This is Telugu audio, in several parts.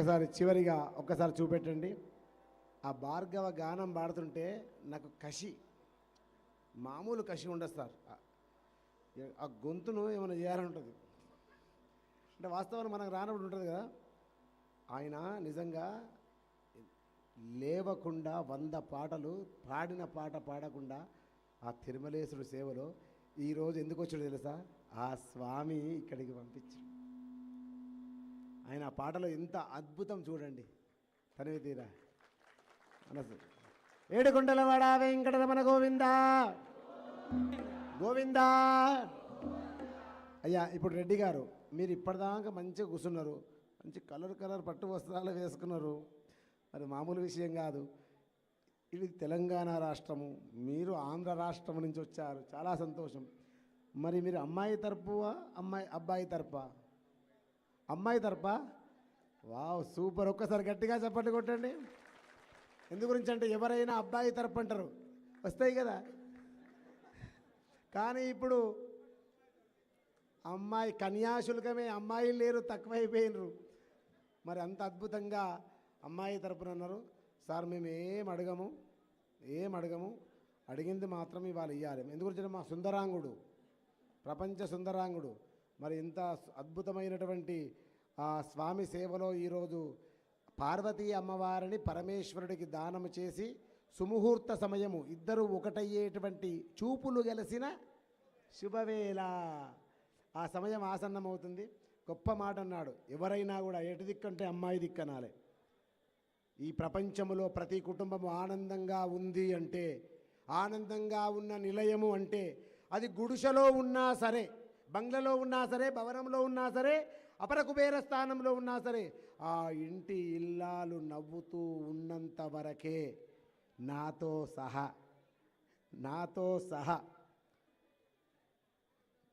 ఒక్కసారి చివరిగా ఒక్కసారి చూపెట్టండి. ఆ భార్గవ గానం పాడుతుంటే నాకు కషి, మామూలు కషి ఉండదు సార్. ఆ గొంతును ఏమైనా చేయాలని ఉంటుంది. అంటే వాస్తవాన్ని మనకు రానప్పుడు ఉంటుంది కదా. ఆయన నిజంగా లేవకుండా 100 పాటలు పాడిన పాట పాడకుండా ఆ తిరుమలేశ్వరుడు సేవలో ఈరోజు ఎందుకు వచ్చాడో తెలుసా? ఆ స్వామి ఇక్కడికి పంపించాడు. ఆయన ఆ పాటలో ఎంత అద్భుతం చూడండి. తనివి తీరా మనసు ఏడుకొండలవాడ వెంకటరమణ గోవిందా గోవిందా. అయ్యా ఇప్పుడు రెడ్డి గారు మీరు ఇప్పటిదాకా మంచిగా కూర్చున్నారు, మంచి కలర్ పట్టు వస్త్రాలు వేసుకున్నారు. మరి మామూలు విషయం కాదు. ఇది తెలంగాణ రాష్ట్రము, మీరు ఆంధ్ర రాష్ట్రం నుంచి వచ్చారు, చాలా సంతోషం. మరి మీరు అమ్మాయి తరపువా అబ్బాయి తరపా? అమ్మాయి తరపా? Wow, super. ఒక్కసారి గట్టిగా చప్పట్లు కొట్టండి. ఎందు గురించి అంటే ఎవరైనా అబ్బాయి తరపు అంటారు, వస్తాయి కదా. కానీ ఇప్పుడు అమ్మాయి కన్యాశుల్కమే, అమ్మాయిలు లేరు, తక్కువైపోయినరు. మరి అంత అద్భుతంగా అమ్మాయి తరపున అన్నారు. సార్ మేము ఏం అడగము, అడిగింది మాత్రం ఇవాళ ఇవ్వాలి. ఎందుకంటే మా సుందరాంగుడు, ప్రపంచ సుందరాంగుడు, మరి ఇంత అద్భుతమైనటువంటి ఆ స్వామి సేవలో ఈరోజు పార్వతీ అమ్మవారిని పరమేశ్వరుడికి దానము చేసి సుముహూర్త సమయము ఇద్దరు ఒకటయ్యేటువంటి చూపులు గెలిసిన శుభవేళ. ఆ సమయం ఆసన్నమవుతుంది. గొప్ప మాట అన్నాడు, ఎవరైనా కూడా ఎటు దిక్కంటే అమ్మాయి దిక్కనాలే. ఈ ప్రపంచంలో ప్రతి కుటుంబము ఆనందంగా ఉంది అంటే, ఆనందంగా ఉన్న నిలయము అంటే అది గుడిసెలో ఉన్నా సరే, బంగ్లలో ఉన్నా సరే, భవనంలో ఉన్నా సరే, అపర కుబేర స్థానంలో ఉన్నా సరే, ఆ ఇంటి ఇల్లాలు నవ్వుతూ ఉన్నంత వరకే, నాతో సహా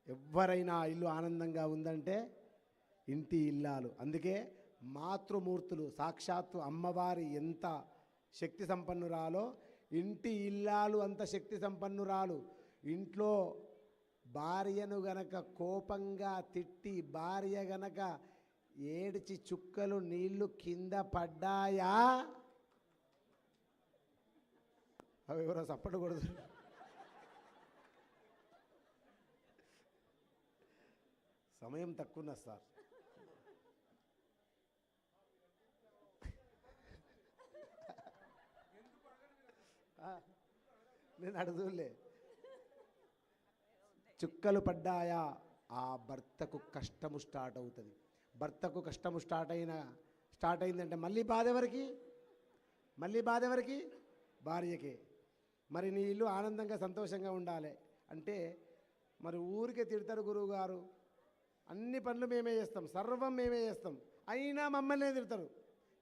ఎవరైనా ఇల్లు ఆనందంగా ఉందంటే ఇంటి ఇల్లాలు. అందుకే మాతృమూర్తులు సాక్షాత్తు అమ్మవారి ఎంత శక్తి సంపన్నురాలో, ఇంటి ఇల్లాలు అంత శక్తి సంపన్నురాలు. ఇంట్లో భార్యను గనక కోపంగా తిట్టి, భార్య గనక ఏడిచి చుక్కలు నీళ్లు కింద పడ్డాయా, అవి ఎవరో చప్పటకూడదు. సమయం తక్కువ సార్. నేను అడుగులే. చుక్కలు పడ్డాయా, ఆ భర్తకు కష్టము స్టార్ట్ అవుతుంది. భర్తకు కష్టము స్టార్ట్ అయిందంటే మళ్ళీ బాధ ఎవరికి? భార్యకే. మరి నీ ఇల్లు ఆనందంగా సంతోషంగా ఉండాలి అంటే మరి ఊరికే తిడతారు గురువుగారు, అన్ని పనులు మేమే చేస్తాం, సర్వం మేమే చేస్తాం, అయినా మమ్మల్నే తిడతారు.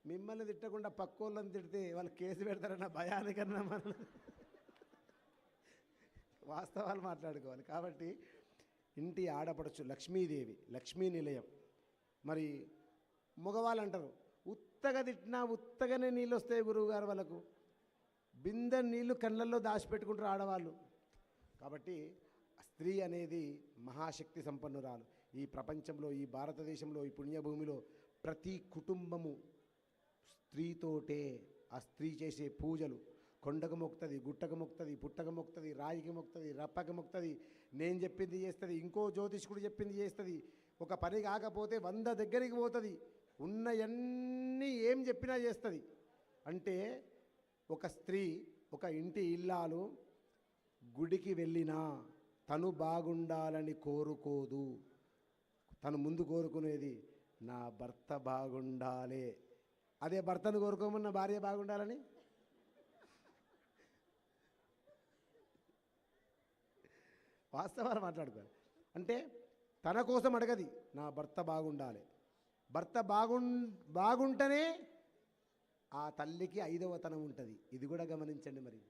మిమ్మల్ని తిట్టకుండా పక్కోళ్ళని తిడితే వాళ్ళు కేసు పెడతారన్న భయానికన్నా మనం వాస్తవాలు మాట్లాడుకోవాలి. కాబట్టి ఇంటి ఆడపడచ్చు లక్ష్మీదేవి, లక్ష్మీ నిలయం. మరి మగవాళ్ళు అంటారు ఉత్తగా తిట్టినా ఉత్తగానే నీళ్ళు వస్తాయి గురువుగారు, వాళ్ళకు బిందె నీళ్ళు కళ్ళల్లో దాచిపెట్టుకుంటారు ఆడవాళ్ళు. కాబట్టి స్త్రీ అనేది మహాశక్తి సంపన్నురాలు. ఈ ప్రపంచంలో, ఈ భారతదేశంలో, ఈ పుణ్యభూమిలో ప్రతి కుటుంబము స్త్రీతోటే. ఆ స్త్రీ చేసే పూజలు కొండకు మొక్కుతుంది, గుట్టకు మొక్కుతుంది, పుట్టకు మొక్కుతుంది, రాయికి మొక్కుతుంది, రప్పకి మొక్కుతుంది, నేను చెప్పింది చేస్తుంది, ఇంకో జ్యోతిష్కుడు చెప్పింది చేస్తుంది. ఒక పని కాకపోతే 100 దగ్గరికి పోతుంది, ఉన్నవన్నీ ఏం చెప్పినా చేస్తుంది. అంటే ఒక స్త్రీ, ఒక ఇంటి ఇల్లాలు గుడికి వెళ్ళినా తను బాగుండాలని కోరుకోదు. తను ముందు కోరుకునేది నా భర్త బాగుండాలి. అదే భర్తను కోరుకోమన్న భార్య బాగుండాలని వాస్తవాలు మాట్లాడుకోవాలి. అంటే తన కోసం అడగది, నా భర్త బాగుండాలి. భర్త బాగుంటేనే ఆ తల్లికి 5వ తనం ఉంటుంది. ఇది కూడా గమనించండి. మరి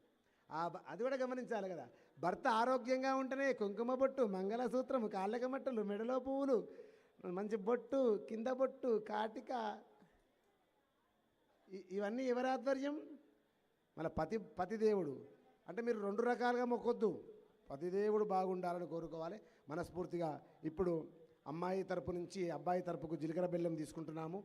అది కూడా గమనించాలి కదా. భర్త ఆరోగ్యంగా ఉంటేనే కుంకుమ బొట్టు, మంగళసూత్రము, కాళ్ళక మట్టలు, మెడలో పువ్వులు, మంచి బొట్టు, కింద బొట్టు, కాటిక, ఇవన్నీ ఎవరి ఆధ్వర్యం? మళ్ళీ పతిదేవుడు. అంటే మీరు 2 రకాలుగా మొక్కొద్దు, పతిదేవుడు బాగుండాలని కోరుకోవాలి మనస్ఫూర్తిగా. ఇప్పుడు అమ్మాయి తరపు నుంచి అబ్బాయి తరపుకు జీలకర్ర బెల్లం తీసుకుంటున్నాము.